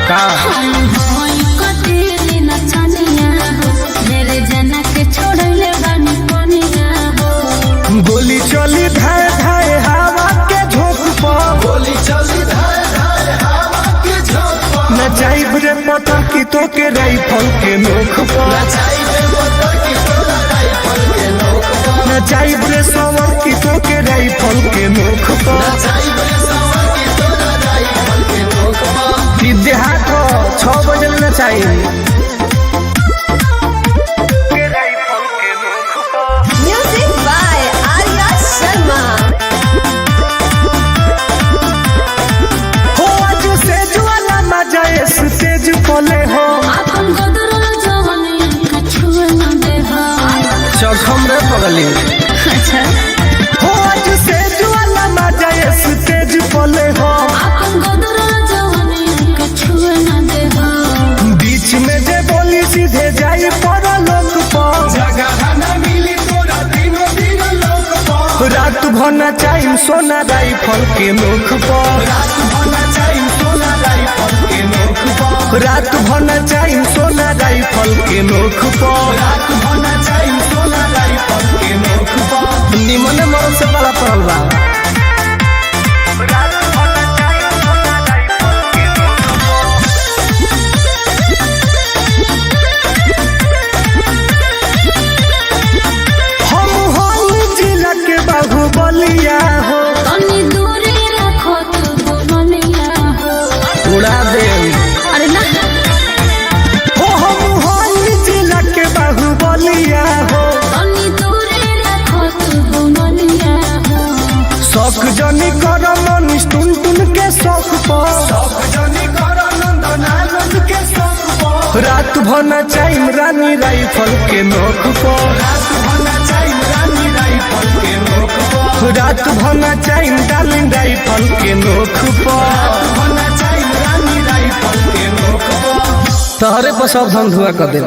का गोली चली धाय धाय हवा के झोंक पर, गोली चली धाय धाय हवा के झोंक पर, नचाइब रे पटकी तो के राइफल के नोक पर, नचाइबे पटकी तोरा राइफल के नोक पर, नचाइब रे सवर की तो के राइफल के नोक पर। नचाइबे सवर की तोरा राइफल के नोक पर। देहात 6 बजे नचाइब Music by Arya Sharma. हो आज सेज वाला मजा स्टेज खोले हो, चखम रे पगली। हो आज सेज वाला मजा स्टेज खोले हो, बीच में जे बोली सीधे जाई पर लोक पर, जगह न मिली तोरा दिनों दिन लोक पर, रात भना चाहिए सोना राइफल के नोक पर, रात भना चाहिए सोना राइफल के नोक पर, रात भना चाहिए सोना राइफल के नोक पर। रात भना चाहिए सोना राइफल के नोक पर। निमन मर से बड़ा पड़ल बा। हम हल जिला के बाहुबलिया हो, उड़ा दे हो। हम हल जिला के बाहुबलिया हो, शौक जनी कर मनीष टुन टुन के शौक पर, शौक जनी कर नंदन आनंद के शौक पर, रात भना चाहिए रानी राइफल के नोक पर, रात भना चाहिए रानी राइफल के नोक पर, रात भना चाहिए डार्लिंग राइफल के नोक पर। रात भना चाहिए रानी राइफल के नोक पर। तहरे पर सब धन धुआ कर दे।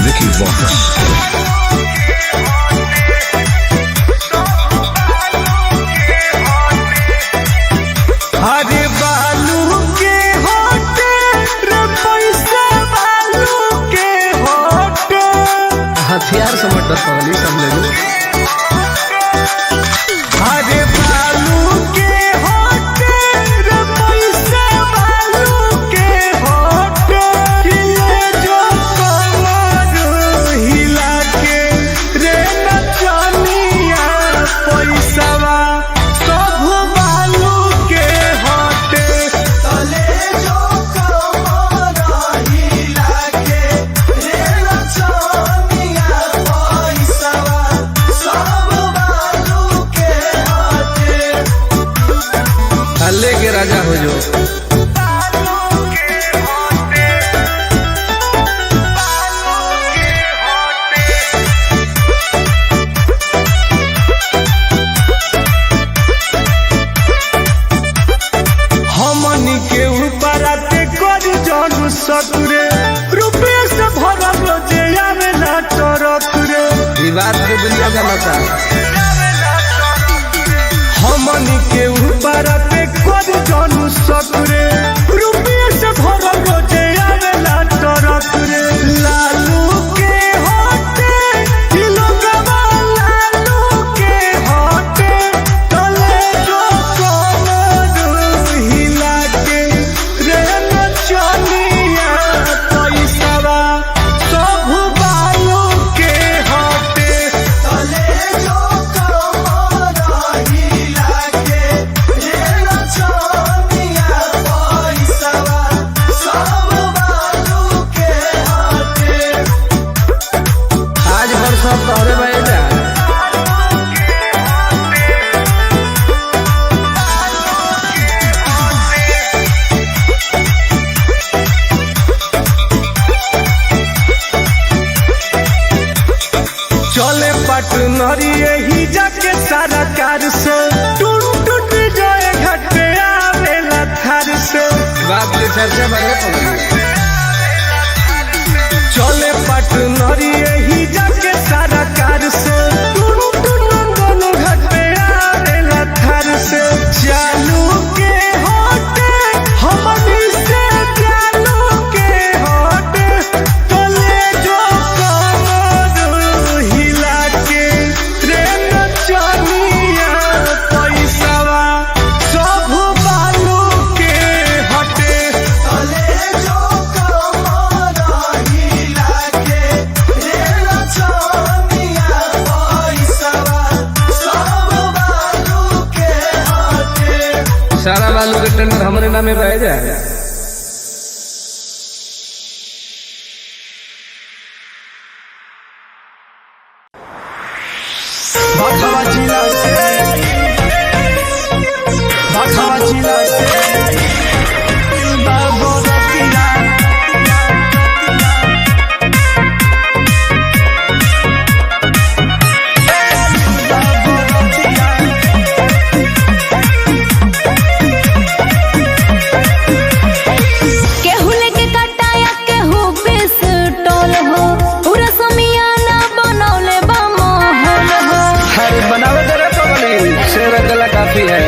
Vicky Vox. अरे बालू के होटे रे पैसा बालू के होटे, हथियार से मत पगली सब ले लो। अरे बालू के होटे रे पैसा बालू के होटे, हिले जो कमर हिला के रे नचनिया पैसावा सब बालू के होटे। तले जो कमर हिला के रे नचनिया पैसावा सब बालू के हाथे। हल्ले के राजा हो जो। हमनी के ऊपर आते कर जानू सतुरे, रुपये से भरल रोजे आवेला टरक रे, विवाद के दुनिया जनता। हमनी के ऊपर आते कर जानू सतुरे, रुपये से भरल रोजे आवेला टरक रे। लालू के होटे ई लोगवा लालू के होटे, तले जो कमर हिला के रे नचनिया पैसावा सब बालू के होटे। तले जो कमर हिला के रे नचनिया पैसावा सब बालू के हाथे। आज भर सब तोहरे बैठा। चले पटनरी यही जाके सारा कार से टूट टूट जाए पार्टनर यही जाके सारा कार से दोनों घर पे आवेला थार से चालू के होटे हमनी से चालू के होटे तले जो कमर हिला के ट्रेन चलिया पैसावा सब बालू के हटे तले जो कमर हिला के रेल चनिया पैसावा सब बालू के हटे। सारा बालू के टेंडर हमारे नामे रह जाएगा। बाखवा जिला से बाबू रतिया केहू लेके कटाया केहू पिस्टल हो पूरा समियाना बनौले बा माहौल हो। अरे बनावे तेरे पगली शेर गला काफी है।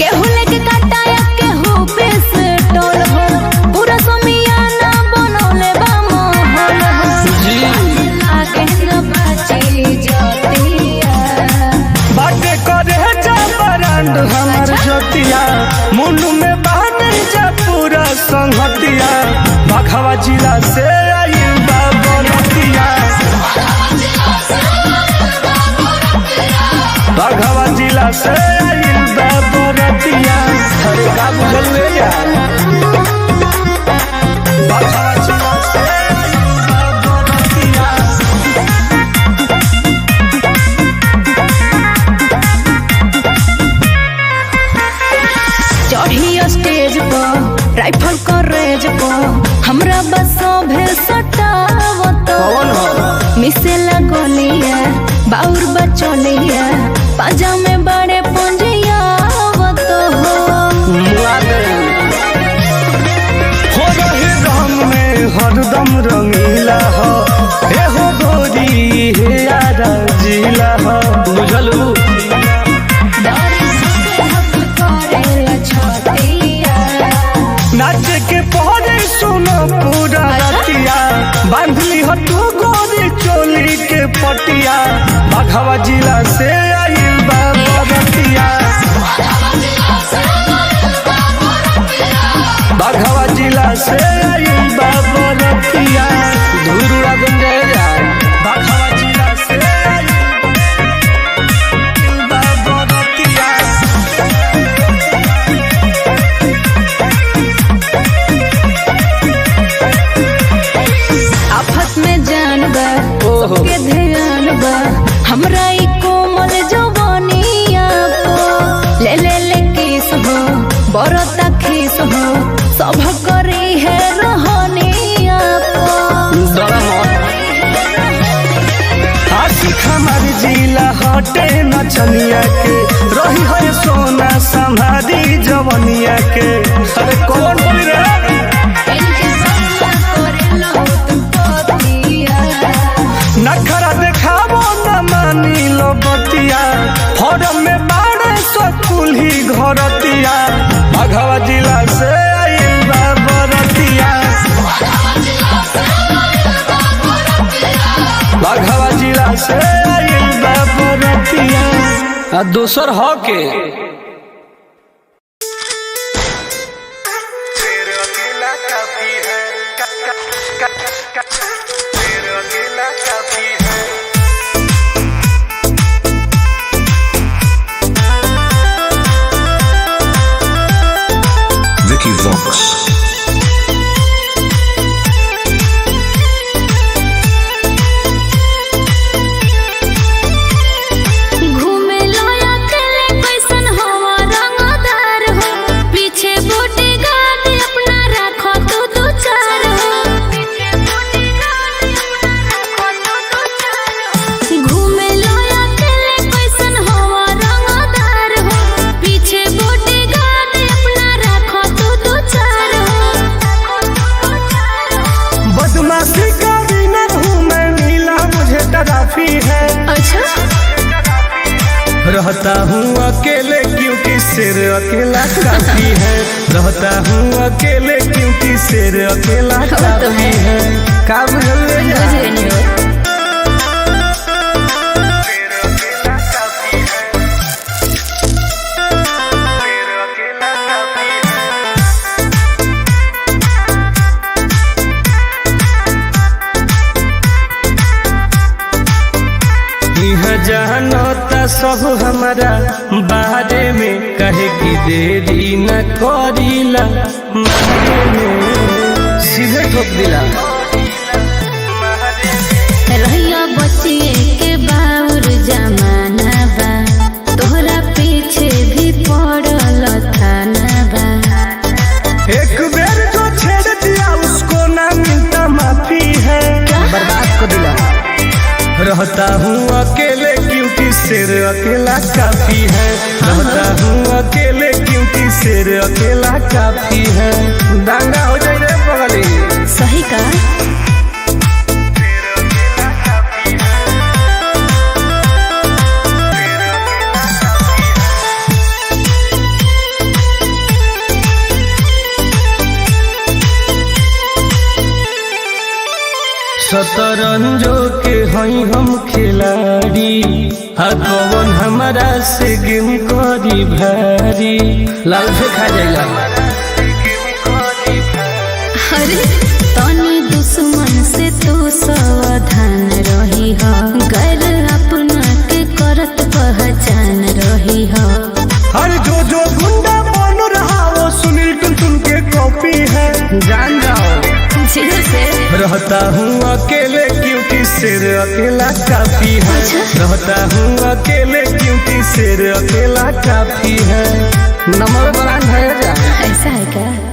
केहू लेके कटाया केहू पिस्टल हो पूरा समियाना बनौले बा माहौल हो। जी आगे न बची ज्योतिया बाटे करे जा बरांड हमर ज्योतिया मुंडू में बाटे जा पूरा संहतिया बाखवा जिला से आइल बा बरतिया बाघवा जिला से आइल बा बरतिया अरे का बुझल ले जा बाघवा जिला से आइल बा बरतिया चढ़ी स्टेज पर राइफल करेज पर हमरा बस भेल सटावत कौन हो मिसेला गोलिया बाउर बचलिया पाजा में बड़े पुंजियावत हो। मुआ दे हो रहे रंग में हरदम रंगीला हो हे हो गोरी हे यारा जिला हो बुझलू नाच के पहरे सुनो पूरा रतिया बांधली हो तू गोरी चोली के पटिया बाघवा जिला से आइल बा बरतिया बाघवा जिला से आइल बा बरतिया धुरुआ गंजे जा बाघवा जिला से आइल बा बरतिया आफत में जान बा सबके ध्यान बा हमरा ई कोमल जवानिया को ले ले ले किस हो बरता खीस हो सब करी है रहनिया को। आशिक हमार जिला हटे नचनिया के रही है सोना संभारी जवनिया के अरे कौन बोल रे नखरा देखाबो न मानी लो बतिया फॉर्म में बाड़े सकुल ही घरतिया बाघवा जिला से आइल बा बरतिया बाघवा जिला से आइल बा बरतिया आ दोसर ह के Vicky Vox. घूमे लोया अकेले कैसन हवा रंगदार हो पीछे बूटी गाड़ी अपना रखो तू दो चार हो। घूमे लोया अकेले कैसन हवा रंगदार हो पीछे बूटी गाड़ी अपना रखो तू दो चार हो। रहता हूँ अकेले क्योंकि शेर अकेला काफी है। रहता हूँ अकेले क्योंकि शेर अकेला काफी है। का बुझल बुझ गई हो। जानता सब हमारा बारे में कहे कि देरी न करीला सीधे ठोक दिला। रहिया बचिए के बाउर जमाना बा तोहरा पीछे भी पड़ल थाना बा। एक बेर जो छेड़ दिया उसको ना मिलता माफी है। बर्बाद कर दिला। रहता हूँ अकेले क्योंकि शेर अकेला काफी है। रहता हूँ अकेले क्योंकि शेर अकेला काफी है। दांगा हो जाए रे बगली। सही का शतरंजो के हई हम खिलाड़ी कौन हमारा से गेम करी भारी लाल से खा जाएगा। अरे तनी दुश्मन से तू सावधान रही हो गैर अपना के करत पहचान रही हो। हर जो गुंडा बन रहा वो सुनील टुनटुन के कॉपी है। जान जाओ से रहता हूँ अकेले क्योंकि शेर अकेला काफी है। रहता हूँ अकेले क्योंकि शेर अकेला काफी है। नंबर ब्रांड है। ऐसा है क्या।